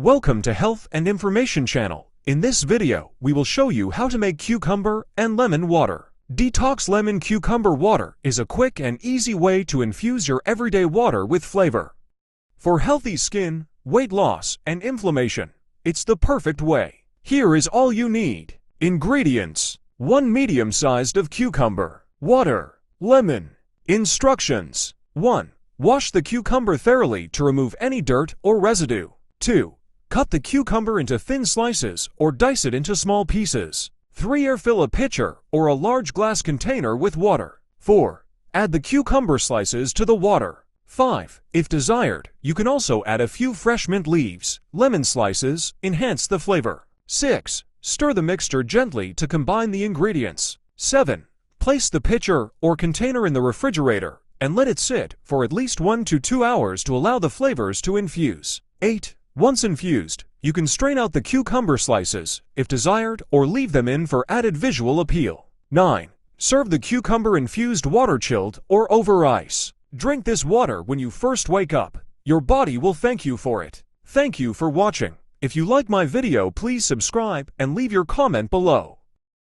Welcome to Health and Information Channel. In this video, we will show you how to make cucumber and lemon water. Detox Lemon Cucumber Water is a quick and easy way to infuse your everyday water with flavor. For healthy skin, weight loss, and inflammation, it's the perfect way. Here is all you need. Ingredients: 1 medium-sized of cucumber, water, lemon. Instructions: 1. Wash the cucumber thoroughly to remove any dirt or residue. 2. Cut the cucumber into thin slices or dice it into small pieces. 3. Fill a pitcher or a large glass container with water. 4. Add the cucumber slices to the water. 5. If desired, you can also add a few fresh mint leaves, lemon slices, enhance the flavor. 6. Stir the mixture gently to combine the ingredients. 7. Place the pitcher or container in the refrigerator and let it sit for at least 1 to 2 hours to allow the flavors to infuse. 8. Once infused, you can strain out the cucumber slices, if desired, or leave them in for added visual appeal. 9. Serve the cucumber-infused water chilled or over ice. Drink this water when you first wake up. Your body will thank you for it. Thank you for watching. If you like my video, please subscribe and leave your comment below.